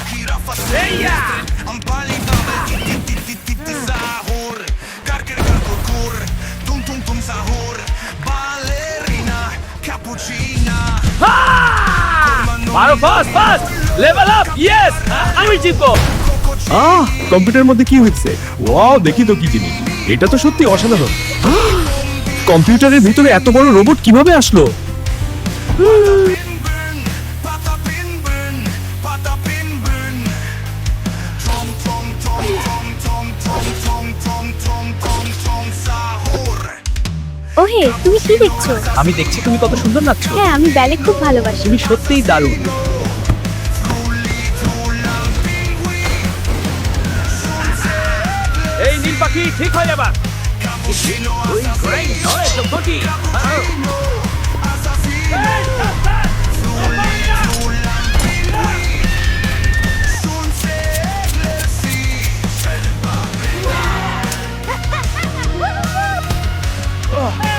Eia! মারো fast fast level up yes আমি জিতবো কম্পিউটারের মধ্যে কি হচ্ছে? ওয়াও, দেখি তো কি জিনিস। এটা তো সত্যি অসাধারণ। কম্পিউটারের ভিতরে এত বড় রোবট কিভাবে আসলো? ওহে, তুমি কি দেখছো? আমি দেখছি তুমি কত সুন্দর নাচছো হ্যাঁ, আমি ব্যালে খুব ভালোবাসি। তুমি সত্যিই দারুণ এই নীল পাখি ঠিক হয়ে যাবা ওই গ্রেট নয় তো বটি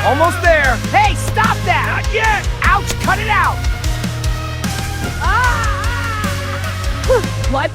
Almost there. Hey, stop that! Not yet. Ouch! Cut it out. What?